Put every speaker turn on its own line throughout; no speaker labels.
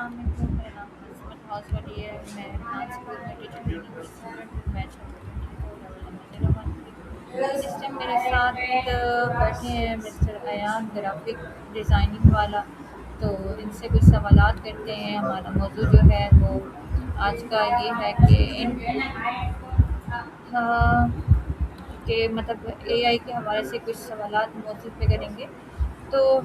السلام علیکم، میرا نام عصمت ہاؤس والی ہے، میں ریحان اسکول میں ٹیچر ٹریننگ کی اسٹوڈنٹ ہوں، بیچ نمبر 24 لیول نمبر 01 کی۔ اس ٹائم میرے ساتھ بیٹھے ہیں مسٹر ایان گرافک ڈیزائننگ والا، تو ان سے کچھ سوالات کرتے ہیں۔ ہمارا موضوع جو ہے وہ آج کا یہ ہے ہاں، کہ مطلب اے آئی کے حوالے سے کچھ سوالات موضوع پہ کریں گے۔ تو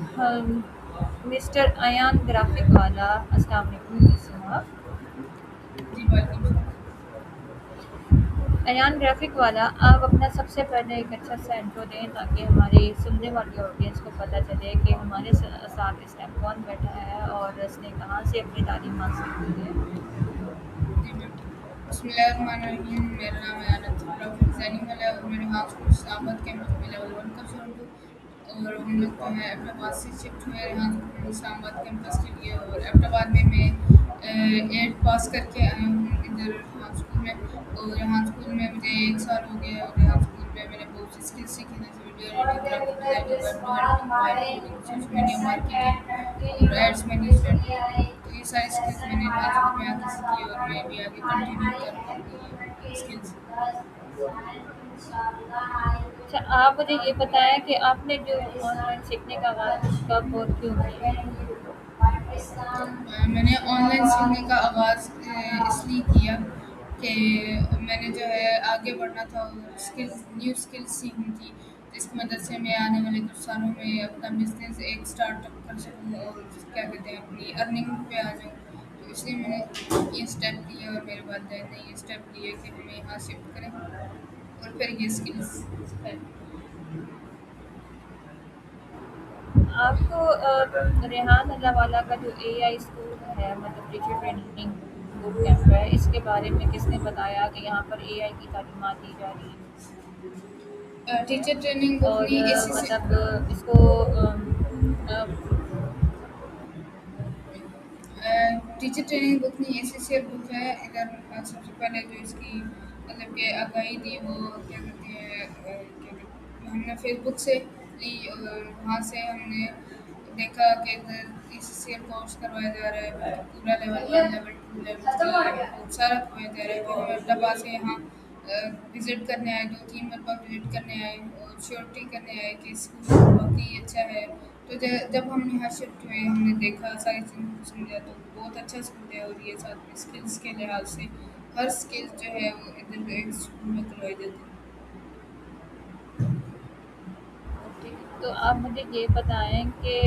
مسٹر ایان گرافک والا، السلام علیکم، کیسے ہیں آپ؟
جی وعلیکم السلام۔
ایان گرافک والا، آپ اپنا سب سے پہلے ایک اچھا سا انٹرو دیں تاکہ ہماری سننے والی آڈینس کو پتہ چلے کہ ہمارے ساتھ اس ٹائم کون بیٹھا ہے اور اس نے کہاں سے اپنی تعلیم حاصل کی ہے۔
جی میم، بسم اللہ الرحمن الرحیم۔ میرا نام ہے آنند گرافک ڈیزائننگ والا ہے اور میں ریحان اسکول اسلام آباد کیمپس میں لیول 1 کا اسٹوڈنٹ ہوں، اور ہم لوگ جو ہے اپنے آباد سے شفٹ ہوئے ریحان اسکول اسلام آباد کیمپس کے لیے، اور آباد میں 8 پاس کر کے آیا ہوں ادھر ریحان اسکول میں، اور ریحان اسکول میں مجھے 1 سال ہو گیا، اور ریحان اسکول میں میں نے بہت سی اسکل سیکھی جیسے video editing, graphic designing, web developing, vibe coding, social media marketing اور ایڈس مینجمنٹ۔ تو یہ ساری اسکلز میں نے ریحان اسکول میں آ کے سیکھی، اور میں بھی آگے کنٹینیو کروں اپنی یہ اسکلز۔
اچھا، آپ مجھے یہ بتائیں کہ آپ نے جو آن لائن سیکھنے کا آغاز کب اور کیوں کیا؟
میں نے آن لائن سیکھنے کا آغاز اس لیے کیا کہ میں نے جو ہے آگے بڑھنا تھا اور نیو اسکلس سیکھنی تھی، جس کی مدد سے میں آنے والے کچھ سالوں میں اپنا بزنس ایک اسٹارٹ اپ کر سکوں اور کیا کہتے ہیں اپنی ارننگ پہ آ جاؤں۔ تو اس لیے میں نے یہ اسٹیپ لیا، اور میرے والدین نے یہ اسٹیپ لیے کہ ہمیں یہاں شفٹ کریں اور پھر یہ اسکلس سکھائیں۔
آپ کو ریحان اللہ والا کا جو اے آئی اسکول ہے، مطلب ٹیچر ٹریننگ بوٹ کیمپ ہے، اس کے بارے میں کس نے بتایا کہ یہاں پر اے آئی کی تعلیمات دی جا رہی
ٹیچر ٹریننگ
ہیں؟ اور
اپنی اسی سے
مطلب اس کو آ،
ٹیچر ٹریننگ بک نہیں، ایس ایس سی بک ہے ادھر۔ سب سے پہلے جو اس کی مطلب کہ آگاہی دی وہ کیا کہتے ہیں کیا کہتے ہیں، ہم نے فیس بک سے لی، اور وہاں سے ہم نے دیکھا کہ ادھر ای سی سی ایل کورس کروایا جا رہا ہے، بلکہ پورا لیول 1، لیول 2، لیول 3 بہت سارا کروایا جا رہا ہے۔ پھر ہم احمدآباد سے یہاں وزٹ کرنے آئے، 2-3 مرتبہ وزٹ کرنے آئے اور شیورٹی کرنے آئے کہ اسکول واقعی اچھا ہے۔ تو جب ہم یہاں شفٹ ہوئے، ہم نے دیکھا ساری چیزوں کو سمجھا، تو بہت اچھا اسکول ہے، اور یہ ساتھ میں اسکلس کے لحاظ سے ہر اسکل جو ہے وہ ادھر ایک اسکول میں کروائی جاتی ہے۔
تو آپ مجھے یہ بتائیں کہ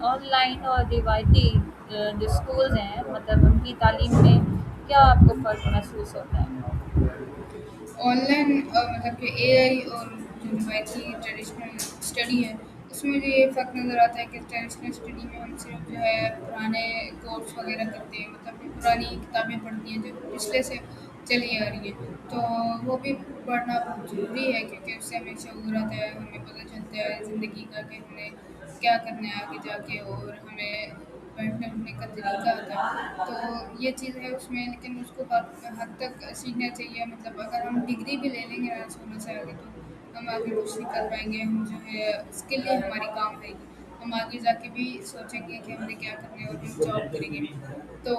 آن لائن اور روایتی جو اسکولز ہیں، مطلب ان کی تعلیم میں کیا آپ کو فرق محسوس ہوتا ہے؟
آن لائن مطلب کہ اے آئی اور جو روایتی ٹریڈیشنل اسٹڈی ہے، اس میں مجھے یہ فرق نظر آتا ہے کہ ٹریڈیشنل اسٹڈی میں ہم صرف جو ہے پرانے کورس وغیرہ کرتے ہیں، مطلب کہ پرانی کتابیں پڑھتی ہیں جو پچھلے سے چلی آ رہی ہیں، تو وہ بھی پڑھنا بہت ضروری ہے کیونکہ اس سے ہمیں شعور آتا ہے، ہمیں پتہ چلتا ہے زندگی کا کہ ہمیں کیا کرنا ہے آگے جا کے، اور ہمیں بیٹھنے اٹھنے کا طریقہ آتا ہے۔ تو یہ چیز ہے اس میں، لیکن اس کو حد تک سیکھنا چاہیے۔ مطلب اگر ہم ڈگری بھی لے لیں گے نا 16 سے آگے، تو ہم آگے کچھ نہیں کر پائیں گے، ہم جو ہے اسکل ہی ہماری کام آئے گی، ہم آگے جا کے بھی سوچیں گے کہ ہم نے کیا کرنا ہے اور ہم جاب کریں گے۔ تو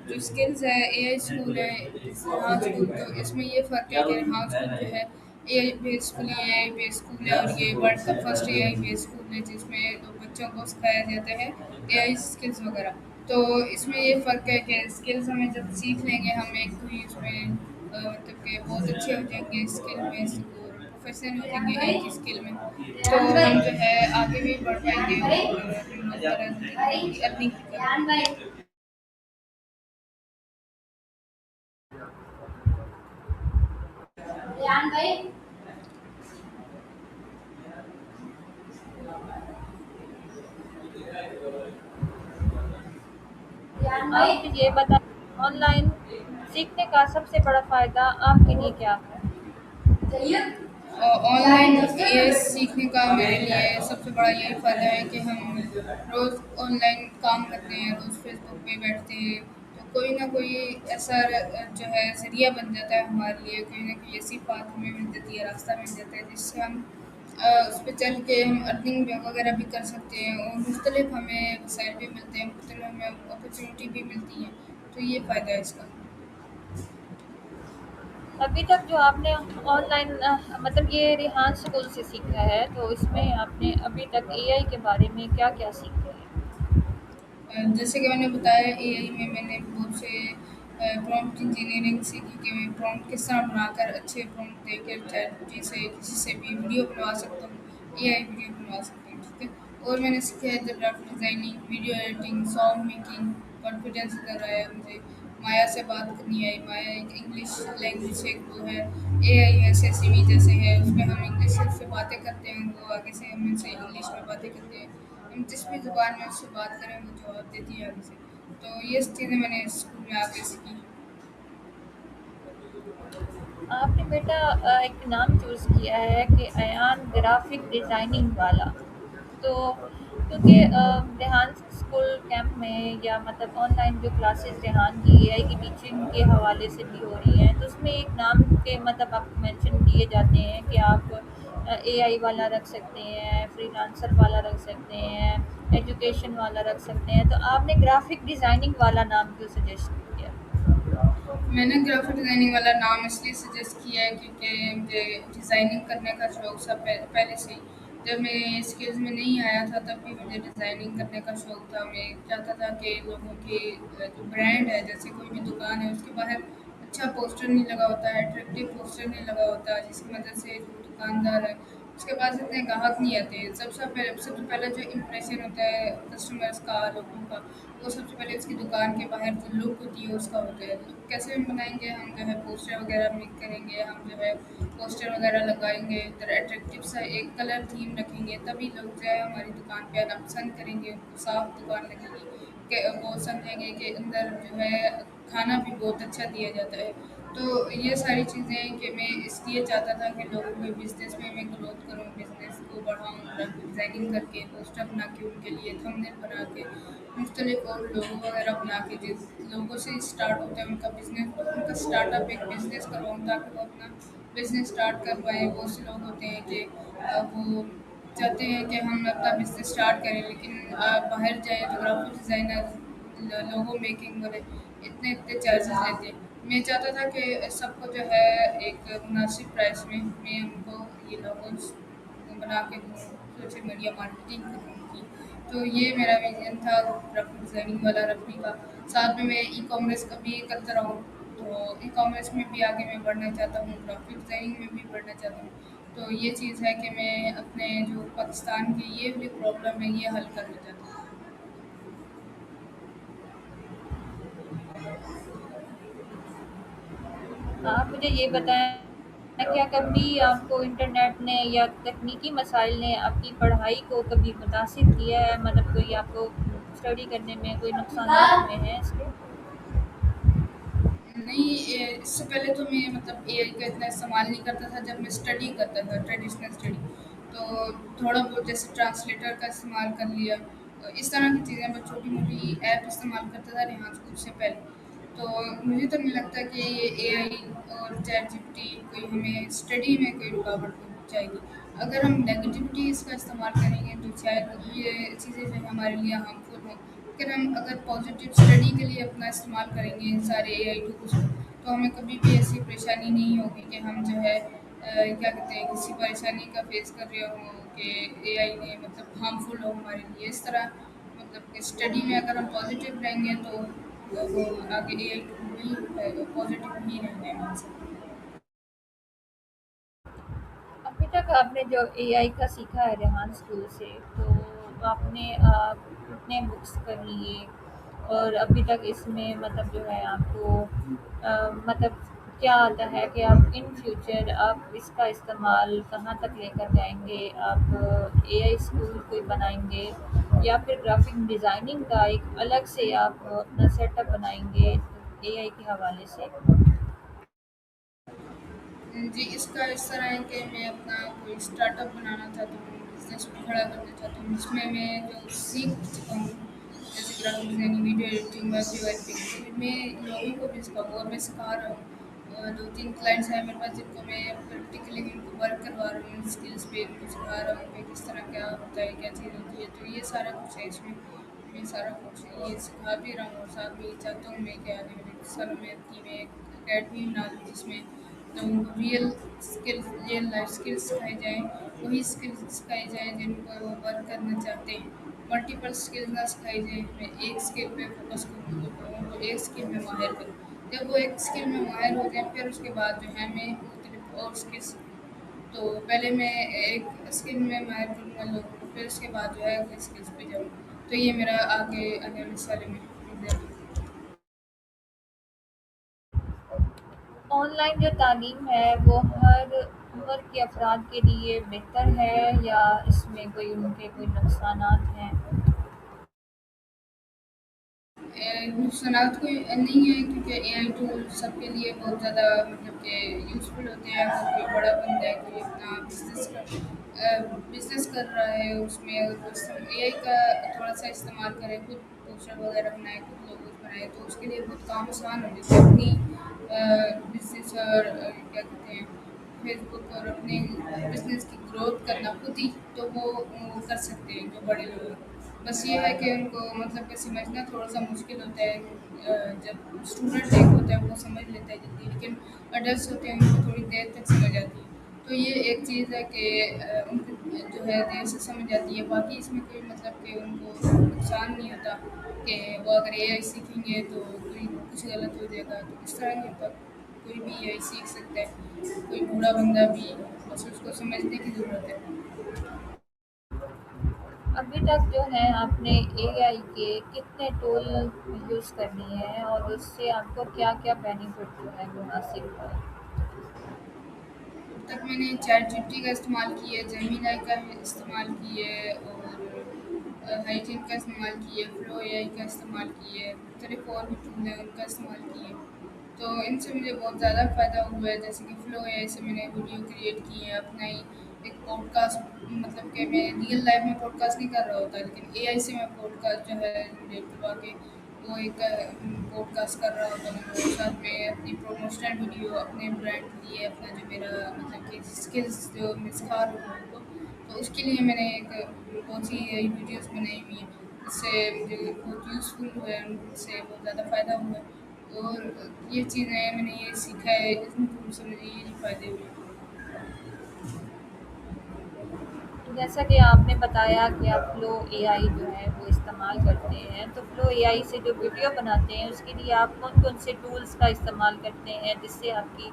جو اسکلز ہے اے آئی اسکول ہے ہاں اسکول، تو اس میں یہ فرق ہے کہ ہاں اسکول جو ہے اے I basically a I base school ہے، اور یہ ورلڈ کا فرسٹ اے آئی بیس اسکول ہے جس میں بچوں کو سکھایا جاتا ہے اے آئی اسکلز وغیرہ۔ تو اس میں یہ فرق ہے کہ اسکلز ہمیں جب سیکھ لیں گے، ہم ایک تو ہی اس میں مطلب کہ بہت اچھے ہو جائیں گے اسکل میں، اور پروفیشنل ہو جائیں گے ایک ہی اسکل میں، تو ہم جو ہے آگے بھی بڑھ پائیں گے اور ہم اس طرح زندگی کی ارننگ بھی کر پائیں گے۔
آپ مجھے یہ بتائیں، آن لائن سیکھنے کا سب سے بڑا فائدہ آپ کے لیے کیا ہے؟
آن لائن اے آئی سیکھنے کا میرے لیے سب سے بڑا یہی فائدہ ہے کہ ہم روز آن لائن کام کرتے ہیں، روز فیس بک پہ بیٹھتے ہیں، تو کوئی نہ کوئی ایسا جو ہے ذریعہ بن جاتا ہے ہمارے لیے، کوئی نہ کوئی ایسی بات ہمیں مل جاتی ہے، راستہ مل جاتا ہے جس سے ہم उस पे चल के हम अर्निंग वगैरह भी कर सकते हैं और मुख्तलिफ हमें वसाइल भी मिलते हैं, मुख्तलिफ हमें अपॉर्चुनिटी भी मिलती है, तो ये फ़ायदा है इसका।
अभी तक जो आपने ऑनलाइन मतलब ये रिहान स्कूल से सीखा है, तो इसमें आपने अभी तक एआई के बारे में क्या-क्या सीखा है?
जैसे कि मैंने बताया एआई में मैंने बहुत से प्रॉम्प्ट इंजीनियरिंग सीखी कि मैं प्रॉम्प्ट किस तरह बनाकर अच्छे प्रॉम्प्ट देकर चैटजीपीटी से किसी से भी वीडियो बनवा सकता हूँ, एआई वीडियो बनवा सकता हूँ, ठीक है। और मैंने सीखा है the graphic designing, video editing, sound making, confidence इधर आया मुझे। माया से बात करनी आई, माया एक इंग्लिश लैंग्वेज एक वो है, एआई है सेसिमी जैसे है, उसमें हम इंग्लिश से बातें करते हैं, वो आगे से हम उनसे इंग्लिश में बातें करते हैं, हम जिस भी ज़ुबान में उससे बात करें वो जवाब देती है आगे से। तो ये चीज़ें मैंने स्कूल में आके सीखी।
आपने बेटा एक नाम चूज़ किया है कि अयान ग्राफिक डिज़ाइनिंग वाला। तो क्योंकि रेहान स्कूल कैंप में या मतलब ऑनलाइन जो क्लासेस रेहान की एआई की टीचिंग के हवाले से भी हो रही हैं, तो उसमें एक नाम के मतलब आपको मेंशन किए जाते हैं कि आप एआई वाला रख सकते हैं, फ्रीलांसर वाला रख सकते हैं, एजुकेशन वाला रख सकते हैं। तो आपने ग्राफिक डिज़ाइनिंग वाला नाम क्यों सजेस्ट किया?
मैंने ग्राफिक डिज़ाइनिंग वाला नाम इसलिए सजेस्ट किया है क्योंकि मुझे डिज़ाइनिंग करने का शौक था पहले से ही। जब मैं ये स्किल्स में नहीं आया था तब भी मुझे डिज़ाइनिंग करने का शौक था। मैं चाहता था कि लोगों के जो ब्रांड है, जैसे कोई भी दुकान है उसके बाहर अच्छा पोस्टर नहीं लगा होता है, अट्रैक्टिव पोस्टर नहीं लगा होता, जिसकी वजह से जो दुकानदार है उसके पास इतने ग्राहक नहीं आते। सबसे पहले जो इम्प्रेशन होता है कस्टमर्स का, लोगों का, वो सबसे पहले उसकी दुकान के बाहर जो लुक होती है उसका होता है। लुक कैसे हम बनाएँगे? हम जो है पोस्टर वगैरह मेक करेंगे, हम जो है पोस्टर वगैरह लगाएँगे, फिर अट्रैक्टिव सा एक कलर थीम रखेंगे, तभी लोग जो है हमारी दुकान पे आना पसंद करेंगे, उनको साफ दुकान लगेगी, कि वो समझेंगे कि अंदर जो है खाना भी बहुत अच्छा दिया जाता है। तो ये सारी चीज़ें कि मैं इसलिए चाहता था कि लोगों के बिज़नेस में मैं ग्रोथ करूँ, बिज़नेस को बढ़ाऊँ, ग्राफिक डिज़ाइनिंग करके, पोस्टर बना के उनके लिए, थंबनेल बना के, मुख्तलिफ और लोगो वगैरह बना के, जिस लोगों से स्टार्ट होता है उनका बिज़नेस, उनका स्टार्टअप एक बिज़नेस करवाऊँ ताकि वो अपना बिज़नेस स्टार्ट कर पाएँ। बहुत से लोग होते हैं कि वो चाहते हैं कि हम अपना बिज़नेस स्टार्ट करें, लेकिन बाहर जाएँ तो ग्राफिक डिज़ाइनर, लोगो मेकिंग वाले इतने इतने चार्जेस लेते हैं। मैं चाहता था कि सबको जो है एक मुनासिब प्राइस में मैं उनको ये लोगोस बना के दूँ, सोशल मीडिया मार्केटिंग करूँ उनकी। तो ये मेरा विज़न था ग्राफिक डिज़ाइनिंग वाला रखने का। साथ में मैं ई-कॉमर्स का भी करता रहूँ, तो ई-कॉमर्स में भी आगे मैं बढ़ना चाहता हूँ, ग्राफिक डिज़ाइनिंग में भी बढ़ना चाहता हूँ। तो ये चीज़ है कि मैं अपने जो पाकिस्तान की ये वाली प्रॉब्लम है ये हल करना चाहता हूँ।
आप मुझे ये बताएँ, क्या कभी आपको इंटरनेट ने या तकनीकी मसाइल ने आपकी पढ़ाई को कभी मुतासिर किया है? मतलब कोई आपको स्टडी करने में कोई नुकसानात हुए हैं इसके?
नहीं, इससे पहले तो मैं मतलब एआई का इतना इस्तेमाल नहीं करता था जब मैं स्टडी करता था, ट्रेडिशनल स्टडी। तो थोड़ा बहुत जैसे ट्रांसलेटर का इस्तेमाल कर लिया, इस तरह की चीज़ें मैं छोटी-मोटी ऐप इस्तेमाल करता था रिहान स्कूल से पहले। तो मुझे तो नहीं लगता कि ये एआई और चैटजीपीटी कोई हमें स्टडी में कोई रुकावट पहुँचाएगी। अगर हम नेगेटिविटी इसका इस्तेमाल करेंगे तो शायद ये चीज़ें जो है हमारे लिए हार्मफुल हों। लेकिन हम अगर पॉजिटिव स्टडी के लिए अपना इस्तेमाल करेंगे इन सारे एआई टूल्स को, तो हमें कभी भी ऐसी परेशानी नहीं होगी कि हम जो है क्या कहते हैं किसी परेशानी का फेस कर रहे हों कि एआई ने मतलब हार्मफुल हो हमारे लिए। इस तरह मतलब कि स्टडी में अगर हम पॉजिटिव रहेंगे तो वो आगे एआई टूल भी पॉजिटिव ही रहने हैं हमसे।
अभी तक आपने जो एआई का सीखा है रेहान स्कूल से, तो आपने कितने बुक्स कर लिए और अभी तक इसमें मतलब जो है आपको मतलब क्या आता है कि आप इन फ्यूचर आप इसका इस्तेमाल कहाँ तक लेकर जाएंगे? आप एआई स्कूल कोई बनाएंगे या फिर ग्राफिक डिज़ाइनिंग का एक अलग से आप अपना सेटअप बनाएंगे एआई के हवाले से?
जी, इसका इस तरह है कि मैं अपना कोई स्टार्टअप बनाना चाहता हूँ, बिज़नेस भी खड़ा करना चाहता हूँ, जिसमें मैं जो सीख चुका हूँ, जैसे graphic designing, video editing, web developing, मैं लोगों को भी सिखाऊँ और मैं सिखा रहा हूँ। दो तीन क्लाइंट्स हैं मेरे पास जिनको मैं प्रैक्टिकली उनको वर्क करवा रही हूँ, स्किल्स पे उनको सिखा रहा हूँ कि किस तरह क्या होता है, क्या चीज़ होती है। तो ये सारा कुछ है इसमें, मैं सारा कुछ ये सिखा भी रहा हूँ और साथ में ये चाहता हूँ मैं कि आने वाले कुछ सालों में अपनी मैं एक अकेडमी बना दूँ जिसमें लोगों को रियल लाइफ स्किल्स सिखाई जाएँ, वही स्किल्स सिखाई जाएँ जिन पर वो वर्क करना चाहते हैं। मल्टीपल स्किल्स ना सिखाई जाए, मैं एक स्किल पे फोकस करूँ, लोगों को एक स्किल में माहिर करूँ। जब वो एक स्किल में माहिर हो जाए फिर उसके बाद जो है मैं मुख्तलिफ और स्किल्स, तो पहले मैं एक स्किल में माहिर करूँगा लोगों को, फिर उसके बाद जो है अगले स्किल्स पे जाऊँ। तो ये मेरा आगे आने वाले सालों में प्रोग्राम है।
ऑनलाइन जो तालीम है वो हर उम्र के अफराद के लिए बेहतर है या इसमें कोई उनके कोई नुकसानात हैं?
नुकसानात कोई नहीं है क्योंकि एआई टूल सबके लिए बहुत ज़्यादा मतलब कि यूज़फुल होते हैं। अगर कोई बड़ा बंदा है, कोई अपना बिज़नेस कर रहा है, उसमें अगर कोई एआई का थोड़ा-सा इस्तेमाल करे, खुद पोस्टर वगैरह बनाए, खुद लोगोस बनाए, तो उसके लिए बहुत काम आसान हो जाता है। अपनी बिज़नेस और क्या कहते हैं, फेसबुक और अपने बिज़नेस की ग्रोथ करना खुद ही, तो वो कर सकते हैं जो बड़े लोग हैं। बस ये है कि उनको मतलब कि समझना थोड़ा-सा मुश्किल होता है। जब स्टूडेंट एक होता है वो समझ लेता है जल्दी, लेकिन अडल्ट्स होते हैं उनको थोड़ी देर तक समझ आती है। तो ये एक चीज़ है कि उनको जो है देर से समझ आती है, बाकी इसमें कोई मतलब कि उनको नुकसान नहीं होता कि वो अगर एआई सीखेंगे तो कोई कुछ गलत हो जाएगा, तो इस तरह नहीं होता। कोई भी एआई सीख सकता है, कोई बूढ़ा बंदा भी, बस उसको समझने की ज़रूरत है।
अभी तक जो है आपने एआई के कितने टूल यूज़ कर लिए हैं और उससे आपको क्या-क्या बेनिफिट जो है वो हासिल हुआ है?
अब तक मैंने चैटजीपीटी का इस्तेमाल किया है, जेमिनी का इस्तेमाल किया है और हाइटिन का इस्तेमाल किया है, फ्लो एआई का इस्तेमाल किया है, मुख्तलिफ और भी टूल हैं उनका इस्तेमाल किया है। तो इनसे मुझे बहुत ज़्यादा फ़ायदा हुआ है, जैसे कि फ्लो एआई से मैंने वीडियो क्रिएट की है, अपना ही एक पॉडकास्ट, मतलब कि मैं रियल लाइफ में पॉडकास्ट नहीं कर रहा होता, लेकिन एआई से मैं पॉडकास्ट जो है जनरेट करवा के वो एक पॉडकास्ट कर रहा होता हूँ और साथ में अपनी प्रमोशनल वीडियो अपने ब्रांड के लिए, अपना जो मेरा मतलब कि स्किल्स जो मैं सिखा रही हूँ उनको, तो उसके लिए मैंने एक बहुत सी वीडियोस बनाई हुई हैं जिससे मुझे बहुत यूज़फुल हुआ है, उनसे बहुत ज़्यादा फ़ायदा हुआ है। और ये चीज़ें मैंने ये सीखा है, इन टूल से मुझे ये फ़ायदे हुए।
जैसा कि आपने बताया कि आप फ्लो एआई जो है वो इस्तेमाल करते हैं, तो फ्लो एआई से जो वीडियो बनाते हैं उसके लिए आप कौन-कौन से टूल्स का इस्तेमाल करते हैं जिससे आपकी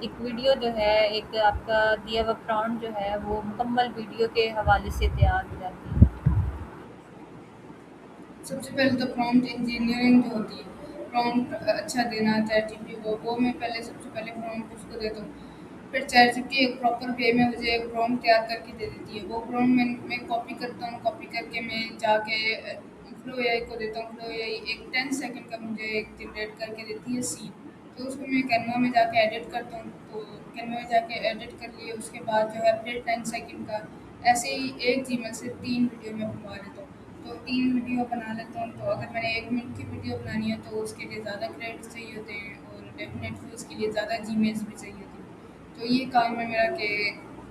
एक वीडियो जो है, एक आपका दिया हुआ प्रॉम्प्ट जो है वो मुकम्मल वीडियो के हवाले से तैयार हो जाती है?
सबसे पहले तो प्रॉम्प्ट इंजीनियरिंग जो होती है, प्रॉम्प्ट अच्छा देना चैटजीपीटी को, वो मैं पहले सबसे पहले प्रॉम्प्ट उसको देता हूँ। फिर चैटजीपीटी एक प्रॉपर वे में मुझे एक प्रॉम्प्ट तैयार करके दे देती है। वो प्रॉम्प्ट मैं कॉपी करता हूँ, कॉपी करके मैं जाके फ्लो एआई को देता हूँ। फ्लो एआई एक 10 सेकंड का मुझे एक जनरेट करके देती है सीन। तो उसको मैं कैनवा में जाके एडिट करता हूँ। तो कैनवा में जाके एडिट कर लिए, उसके बाद जो है फिर 10 सेकंड का ऐसे ही एक जीमेल से 3 वीडियो मैं बनवा लेता हूँ। तो 3 वीडियो बना लेता हूँ, तो अगर मैंने 1 मिनट की वीडियो बनानी है तो उसके लिए ज़्यादा क्रेडिट्स चाहिए होते हैं और डेफ़िनेटली उसके लिए ज़्यादा जीमेल्स भी चाहिए होते हैं। तो ये काम है मेरा कि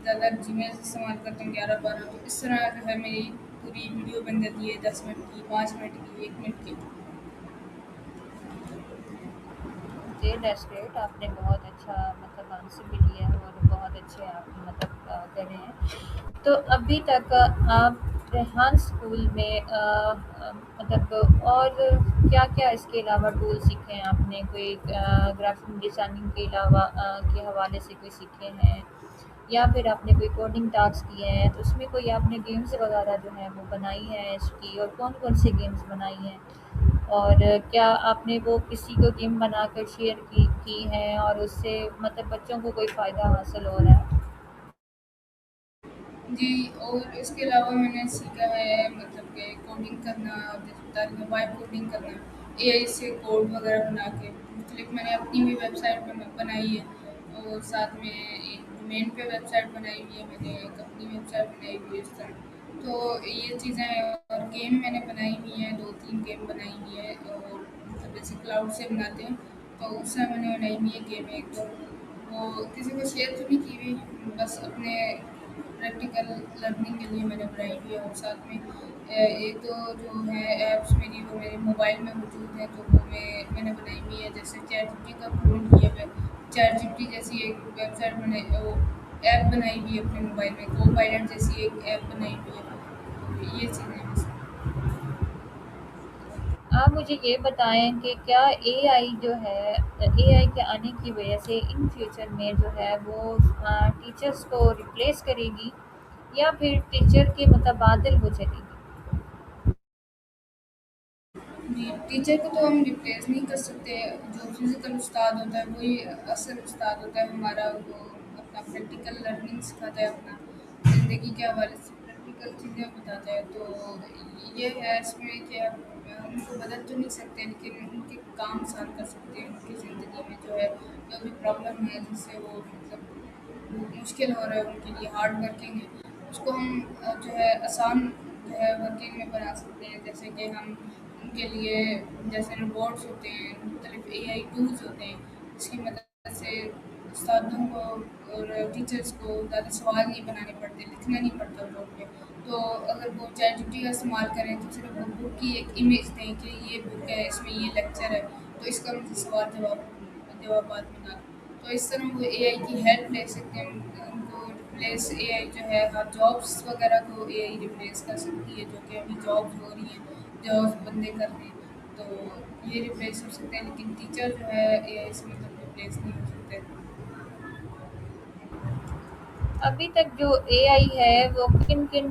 ज़्यादा जीमेल्स इस्तेमाल करता हूँ, 11-12। तो इस तरह जो है मेरी पूरी वीडियो बन जाती है 10 मिनट की, 5 मिनट की, 1 मिनट की।
जी, दैट्स ग्रेट। आपने बहुत अच्छा मतलब आंसर भी दिया है और बहुत अच्छे आप मतलब कर रहे हैं। तो अभी तक आप रेहान स्कूल में मतलब और क्या-क्या इसके अलावा टूल सीखे हैं आपने? कोई ग्राफ़िक डिज़ाइनिंग के अलावा के हवाले से कोई सीखे हैं? या फिर आपने कोई कोडिंग टास्क किए हैं, तो उसमें कोई आपने गेम्स वगैरह जो हैं वो बनाई हैं इसकी, और कौन-कौन सी गेम्स बनाई हैं? और क्या आपने वो किसी को गेम बनाकर शेयर की हैं और उससे मतलब बच्चों को कोई फ़ायदा हासिल हो रहा है?
जी, और इसके अलावा मैंने सीखा है मतलब कि कोडिंग करना, जैसे बता रही हूँ वाइब कोडिंग करना, एआई से कोड वगैरह बना के मुख्तलिफ मैंने अपनी भी वेबसाइट बनाई है और साथ में एक डोमेन पे वेबसाइट बनाई हुई है, मैंने एक अपनी वेबसाइट बनाई हुई है इस तरह। तो ये चीज़ें हैं और गेम मैंने बनाई हुई हैं, 2-3 गेम बनाई हुई है और मतलब जैसे क्लाउड से बनाते हैं, तो उस समय मैंने बनाई हुई है गेम एक तो वो किसी को शेयर तो नहीं की हुई, बस अपने प्रैक्टिकल लर्निंग के लिए मैंने बनाई हुई है। और साथ में एक तो जो है ऐप्स मेरी वो मेरे मोबाइल में मौजूद है, तो वो मैंने बनाई हुई है। जैसे चैट जीपीटी का प्रूव किया है, चैट जीपीटी जैसी एक वेबसाइट बनाई वो ऐप बनाई हुई है अपने मोबाइल में, को पायलट जैसी एक ऐप बनाई हुई है। तो ये चीज़ें हैं बस।
आप मुझे ये बताएं कि क्या एआई जो है, एआई के आने की वजह से इन फ्यूचर में जो है वो टीचर्स को रिप्लेस करेगी या फिर टीचर के मुतबादिल हो चलेगी?
जी, टीचर को तो हम रिप्लेस नहीं कर सकते। जो फिज़िकल उस्ताद होता है वही असल उस्ताद होता है हमारा, वो अपना प्रैक्टिकल लर्निंग सिखाता है, अपना ज़िंदगी के हवाले से प्रैक्टिकल चीज़ें बताता है। तो ये है इसमें कि आप उनको बदल तो नहीं सकते, लेकिन उनके काम आसान कर सकते हैं। उनकी ज़िंदगी में जो है जो भी प्रॉब्लम है जिससे वो मतलब मुश्किल हो रहा है उनके लिए, हार्ड वर्किंग है, उसको हम जो है आसान जो है वर्किंग में बना सकते हैं। जैसे कि हम उनके लिए जैसे रोबोट्स होते हैं, मुख्तलिफ एआई टूल्स होते हैं, जिसकी मदद से उस्तादों को और टीचर्स को ज़्यादा सवाल नहीं बनाने पड़ते, लिखना नहीं पड़ता बोर्ड पे। तो अगर वो चैट जीपीटी का इस्तेमाल करें तो सिर्फ वो बुक की एक इमेज दें कि ये बुक है, इसमें ये लेक्चर है, तो इसका मुझे सवाल जवाब जवाबात बना दो। तो इस तरह वो एआई की हेल्प ले सकते हैं। उनको रिप्लेस एआई जो है हर जॉब्स वगैरह को एआई रिप्लेस कर सकती है, जो कि अभी जॉब्स हो रही हैं, जॉब्स बंदे कर रहे हैं। तो ये रिप्लेस हो सकते हैं, लेकिन टीचर जो है एआई से मतलब रिप्लेस नहीं हो सकते।
अभी तक जो एआई है वो किन किन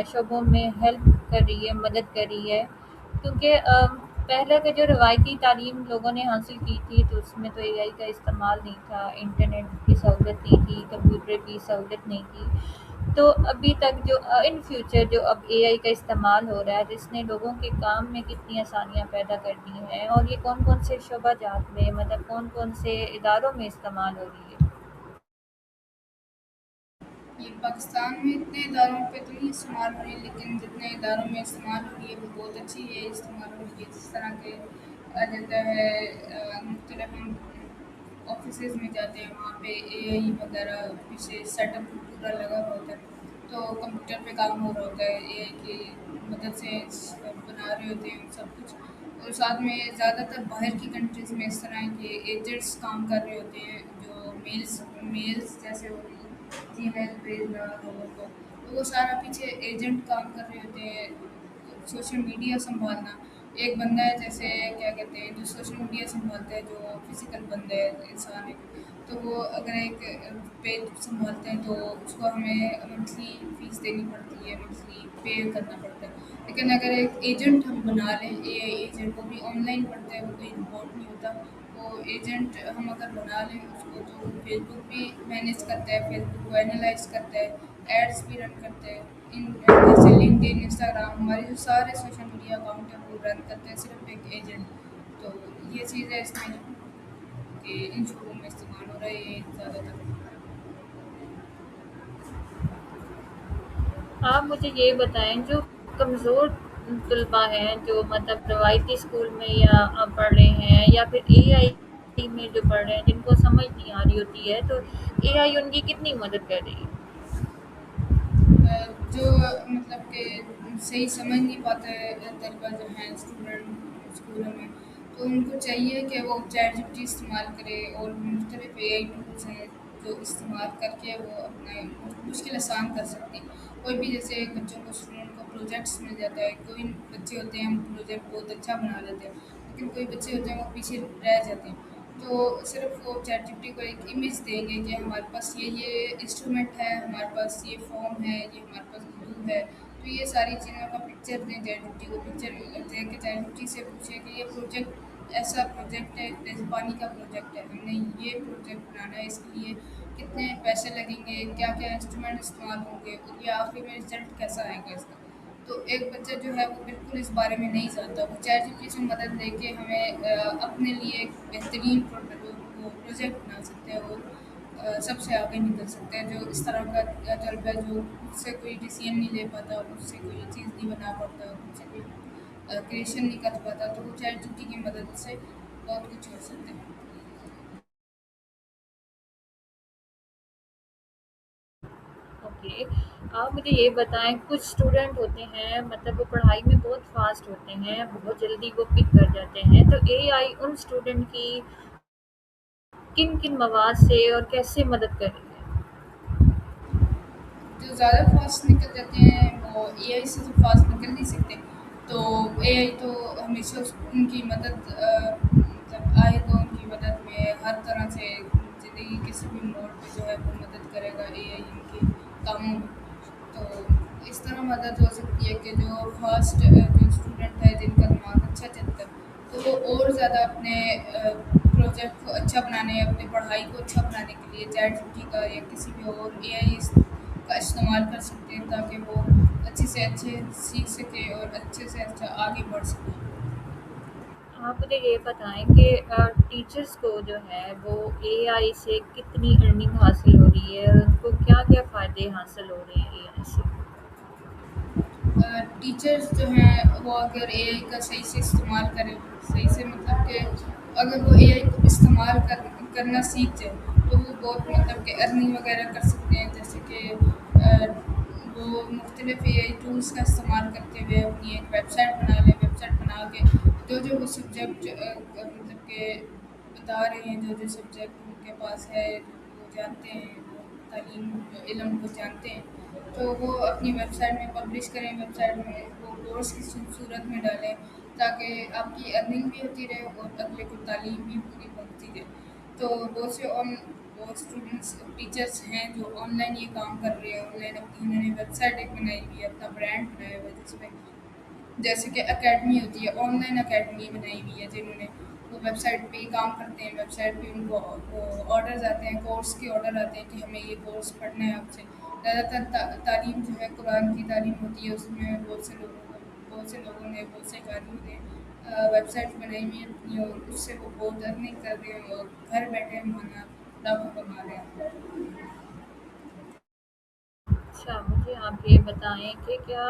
शोबों में हेल्प कर रही है, मदद कर रही है? क्योंकि पहले के जो रवायती तालीम लोगों ने हासिल की थी तो उसमें तो एआई का इस्तेमाल नहीं था, इंटरनेट की सहूलत नहीं थी, कंप्यूटर की सहूलत नहीं थी। तो अभी तक जो इन फ्यूचर जो अब एआई का इस्तेमाल हो रहा है, जिसने लोगों के काम में कितनी आसानियाँ पैदा कर दी हैं, और ये कौन कौन से शोबाजात में, मतलब कौन कौन से इदारों में इस्तेमाल हो रही है?
ये पाकिस्तान में इतने इदारों पे तो नहीं इस्तेमाल हो रही है, लेकिन जितने इदारों में इस्तेमाल हो रही है वो बहुत अच्छी है इस्तेमाल हो रही है। जिस तरह के आ जाता है मुख्तलिफ हम ऑफिसेज में जाते हैं, वहाँ पे एआई वगैरह पीछे सेटअप पूरा लगा हुआ होता है। तो कंप्यूटर पे काम हो रहा होता है, एआई की मदद से बना रहे होते हैं सब कुछ। और साथ में ज़्यादातर बाहर की कंट्रीज़ में इस तरह के एजेंट्स काम कर रहे होते हैं, जो मेल्स मेल्स जैसे हो गई, जीमेल भेजना लोगों को, तो वो सारा पीछे एजेंट काम कर रहे होते हैं। सोशल मीडिया संभालना एक बंदा है, जैसे क्या कहते हैं जो सोशल मीडिया संभालता है, जो फिजिकल बंदा है, इंसान है, तो वो अगर एक पेज संभालते हैं तो उसको हमें मंथली फीस देनी पड़ती है, मंथली पे करना पड़ता है। लेकिन अगर एक एजेंट हम बना लें, एआई एजेंट, वो भी ऑनलाइन पड़ता है, वो कोई रिपोर्ट नहीं होता, वो एजेंट हम अगर बना लें उसको, तो फेसबुक भी मैनेज करता है, फेसबुक को एनालाइज करता है, एड्स भी रन करता है। इन जैसे लिंक्डइन, इंस्टाग्राम, हमारे जो सारे सोशल मीडिया अकाउंट हैं वो रन करते हैं सिर्फ एक एजेंट। तो ये चीज़ है इसमें कि इन शोरूम में इस्तेमाल हो रहा है ये ज़्यादातर।
आप मुझे ये बताएं, जो कमज़ोर तलबा हैं, जो मतलब रवायती स्कूल में या पढ़ रहे हैं या फिर एआई में जो पढ़ रहे हैं, जिनको समझ नहीं आ रही होती है, तो एआई उनकी कितनी मदद कर रही है?
जो मतलब कि सही समझ नहीं पाते तलबा जो हैं स्टूडेंट स्कूलों में, तो उनको चाहिए कि वो चैट जीपीटी इस्तेमाल करे और मुख्तलिफ एआई टूल्स हैं जो इस्तेमाल करके वो अपने मुश्किल आसान कर सकते हैं। कोई भी जैसे बच्चों को स्टूडेंट को प्रोजेक्ट्स मिल जाता है, कोई बच्चे होते हैं हम प्रोजेक्ट बहुत अच्छा बना लेते हैं, लेकिन कोई बच्चे होते हैं वो पीछे रह जाते हैं। तो सिर्फ वो चैट जीपीटी को एक इमेज देंगे कि हमारे पास ये इंस्ट्रूमेंट है, हमारे पास ये फॉर्म है, ये हमारे पास ग्लू है, तो ये सारी चीज़ों का पिक्चर दें चैट जीपीटी को, पिक्चर दे के चैट जीपीटी से पूछें कि ये प्रोजेक्ट ऐसा प्रोजेक्ट है जैसे पानी का प्रोजेक्ट है, हमने ये प्रोजेक्ट बनाना है, इसके लिए कितने पैसे लगेंगे, क्या क्या इंस्ट्रूमेंट इस्तेमाल होंगे, और ये आखिर में रिजल्ट कैसा आएगा इसका। तो एक बच्चा जो है वो बिल्कुल इस बारे में नहीं जानता, वो चैट जीपीटी से मदद लेके हमें अपने लिए एक बेहतरीन वो प्रोजेक्ट बना सकते हैं और सबसे आगे निकल सकते हैं। जो इस तरह का तलबा है जो खुद से कोई डिसीजन नहीं ले पाता, खुद से कोई चीज़ नहीं बना पाता, खुद से कोई क्रिएशन नहीं कर पाता, तो वो चैट जीपीटी की मदद से बहुत कुछ कर सकते हैं।
گے۔ آپ مجھے یہ بتائیں، کچھ اسٹوڈنٹ ہوتے ہیں مطلب وہ پڑھائی میں بہت فاسٹ ہوتے ہیں، بہت جلدی وہ پک کر جاتے ہیں، تو اے آئی ان اسٹوڈنٹ کی کن کن مواد سے اور کیسے مدد کر رہی ہے؟
جو زیادہ فاسٹ نکل جاتے ہیں وہ اے آئی سے تو فاسٹ نکل نہیں سکتے، تو اے آئی تو ہمیشہ ان کی مدد مطلب آئے گا ان کی مدد میں ہر طرح سے، زندگی کسی بھی موڑ پہ جو ہے وہ مدد کرے گا اے آئی ان کے کاموں میں۔ تو اس طرح مدد ہو سکتی ہے کہ جو فاسٹ جو اسٹوڈنٹ ہے جن کا دماغ اچھا چلتا ہے تو وہ اور زیادہ اپنے پروجیکٹ کو اچھا بنانے، اپنی پڑھائی کو اچھا بنانے کے لیے چیٹ جی پی ٹی کا یا کسی بھی اور اے آئی کا استعمال کر سکتے ہیں تاکہ وہ اچھے سے اچھے سیکھ سکے اور اچھے سے اچھا آگے بڑھ سکے۔
آپ مجھے یہ بتائیں کہ ٹیچرس کو جو ہے وہ اے آئی سے کتنی ارننگ حاصل ہو رہی ہے اور ان کو کیا کیا فائدے حاصل ہو رہے ہیں اے آئی سے؟
ٹیچرز جو ہیں وہ اگر اے آئی کا صحیح سے استعمال کریں، صحیح سے مطلب کہ اگر وہ اے آئی کو استعمال کرنا سیکھ جائے تو وہ بہت مطلب کہ ارننگ وغیرہ کر سکتے ہیں، جیسے کہ وہ مختلف اے آئی ٹولس کا استعمال کرتے ہوئے اپنی ایک ویب سائٹ بنا لیں، ویب سائٹ بنا کے جو وہ سبجیکٹ مطلب کہ بتا رہے ہیں، جو سبجیکٹ ان کے پاس ہے وہ جانتے ہیں، وہ تعلیم علم کو جانتے ہیں، تو وہ اپنی ویب سائٹ میں پبلش کریں، ویب سائٹ میں وہ کورس کی صورت میں ڈالیں تاکہ آپ کی ارننگ بھی ہوتی رہے اور اگلے کو تعلیم بھی پوری پہنچتی رہے۔ تو بہت سے بہت اسٹوڈنٹس ٹیچرس ہیں جو آن لائن یہ کام کر رہے ہیں، آن لائن اپنی انہوں نے ویب سائٹ ایک بنائی ہوئی ہے، اپنا برانڈ بنایا ہوا ہے جس میں جیسے کہ اکیڈمی ہوتی ہے، آن لائن اکیڈمی بنائی ہوئی ہے جنہوں نے وہ ویب سائٹ پہ ہی کام کرتے ہیں، ویب سائٹ پہ ان کو آڈرز آتے ہیں، کورس کے آڈر آتے ہیں کہ ہمیں یہ کورس پڑھنا ہے آپ سے۔ زیادہ تر تعلیم جو ہے قرآن کی تعلیم ہوتی ہے، اس میں بہت سے لوگوں نے بہت سے قاریوں نے ویب سائٹ بنائی ہوئی ہے اپنی، اور اس سے وہ بہت ارننگ کر رہے ہیں اور گھر بیٹھے مانا لاکھوں کما رہے ہیں۔
اچھا، مجھے آپ یہ بتائیں کہ کیا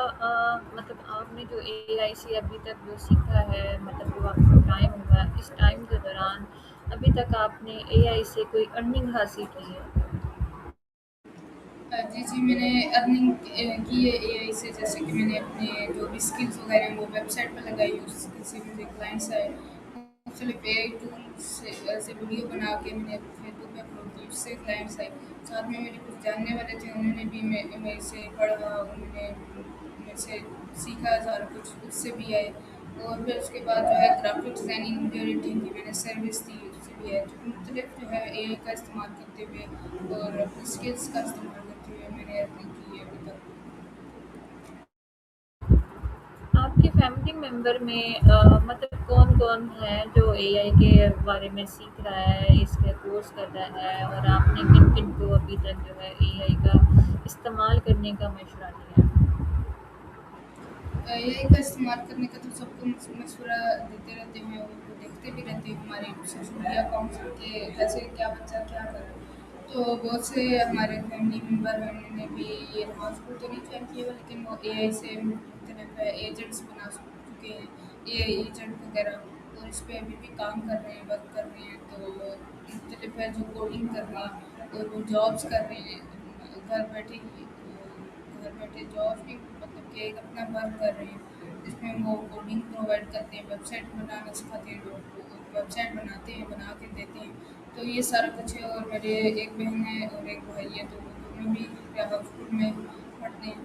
مطلب آپ نے جو اے آئی سے ابھی تک جو سیکھا ہے، مطلب جو آپ کو ٹائم ہوا اس ٹائم کے دوران ابھی تک آپ نے اے آئی سے کوئی ارننگ حاصل کی ہے؟
جی جی، میں نے ارننگ کی ہے اے آئی سے، جیسے کہ میں نے اپنے جو بھی اسکلس وغیرہ ہیں وہ ویب سائٹ پہ لگائی، اس سے مجھے کلائنٹس آئے، مختلف اے آئی ٹول سے ویڈیو بنا کے میں نے فیس بک پہ اپلوڈ کی، اس سے کلائنٹس آئے۔ ساتھ میں میرے کچھ جاننے والے تھے، انہوں نے بھی میرے سے پڑھا، انہوں نے میرے سے سیکھا سارا کچھ، اس سے بھی آئے۔ اور پھر اس کے بعد جو ہے گرافک ڈیزائننگ جو ایڈیٹنگ کی میں نے سروس دی، اس سے بھی ہے۔ تو مختلف جو ہے اے آئی کا استعمال کرتے ہوئے اور اپنی اسکلس کا استعمال کرتے ہوئے میں نے ارننگ کی ہے ابھی تک۔
آپ کی فیملی ممبر میں مطلب کون کون ہے جو اے آئی کے بارے میں سیکھ رہا ہے، اس کا کورس کر رہا ہے، اور آپ نے کن کن کو ابھی تک جو ہے اے آئی کا استعمال کرنے کا مشورہ دیا ہے؟
اے آئی کا استعمال کرنے کا تو سب کو مشورہ دیتے رہتے ہیں، اور وہ دیکھتے بھی رہتے ہیں ہمارے سوشل میڈیا اکاؤنٹس کے کیسے کیا بچہ کیا کر رہا ہے۔ تو بہت سے ہمارے فیملی ممبر ہیں، انہوں نے بھی یہ نماز کو تو نہیں جوائن کیا ہوا، لیکن وہ اے آئی سے مختلف ایجنٹس بنا چکے ہیں، اے آئی ایجنٹ وغیرہ، اور اس پہ ابھی بھی کام کر رہے ہیں، ورک کر رہے ہیں۔ تو مختلف ہے جو کوڈنگ کر رہے ہیں اور وہ جابس کر رہے ہیں گھر بیٹھے ہی، گھر بیٹھے جاب بھی مطلب کہ ایک اپنا ورک کر رہے ہیں جس میں وہ کوڈنگ پرووائڈ کرتے ہیں، ویب سائٹ بنانا سکھاتے ہیں لوگوں کو، اور ویب سائٹ بناتے ہیں، بنا کے دیتے ہیں۔ تو یہ سارا کچھ ہے، اور میرے ایک بہن ہے اور ایک بھائی ہے، تو وہ دونوں بھی اسکول میں پڑھتے ہیں۔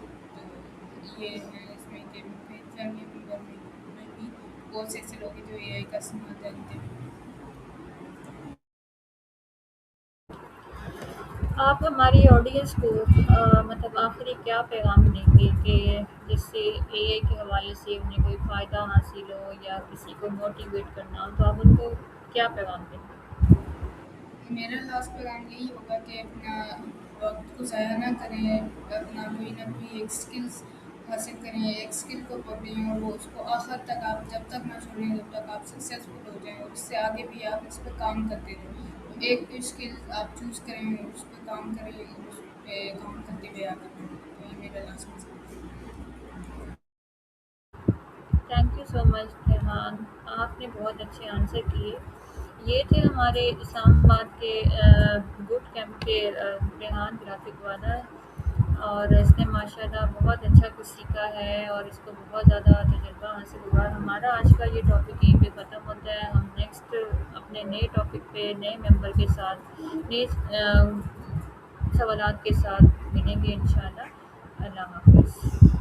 تو یہ ہے اس میں کہ میری فیملی ممبر میں بھی بہت سے ایسے لوگ ہیں جو اے آئی کا استعمال جانتے ہیں۔
آپ ہماری آڈینس کو مطلب آخری کیا پیغام دیں گے کہ جس سے اے آئی کے حوالے سے انہیں کوئی فائدہ حاصل ہو یا کسی کو موٹیویٹ کرنا ہو، تو آپ ان کو کیا پیغام دیں گے؟
میرا لاسٹ پیغام یہی ہوگا کہ اپنا وقت کو ضائع نہ کریں، اپنا کوئی نہ کوئی ایک اسکلس حاصل کریں، ایک اسکل کو پکڑیں اور وہ اس کو آخر تک آپ جب تک نہ چھوڑیں، جب تک آپ سکسیزفل ہو جائیں، اور اس سے آگے بھی آپ اس پہ کام کرتے رہیں۔ تو ایک کوئی اسکل آپ چوز کریں اور اس پہ کام کریں اور اس پہ کام کرتے ہوئے آگے بڑھیں۔ تو یہ میرا لاسٹ میسج ہے۔
تھینک یو سو مچ ریحان، آپ نے بہت اچھے آنسر کیے۔ یہ تھے ہمارے اسلام آباد کے بوٹ کیمپ کے ریحان گرافک والا۔ اور اس نے ماشاء اللہ بہت اچھا کچھ سیکھا ہے اور اس کو بہت زیادہ تجربہ حاصل ہوا. ہمارا آج کا یہ ٹاپک یہیں پہ ختم ہوتا ہے. ہم نیکسٹ اپنے نئے ٹاپک پہ نئے ممبر کے ساتھ نئے سوالات کے ساتھ ملیں گے انشاءاللہ. اللہ حافظ.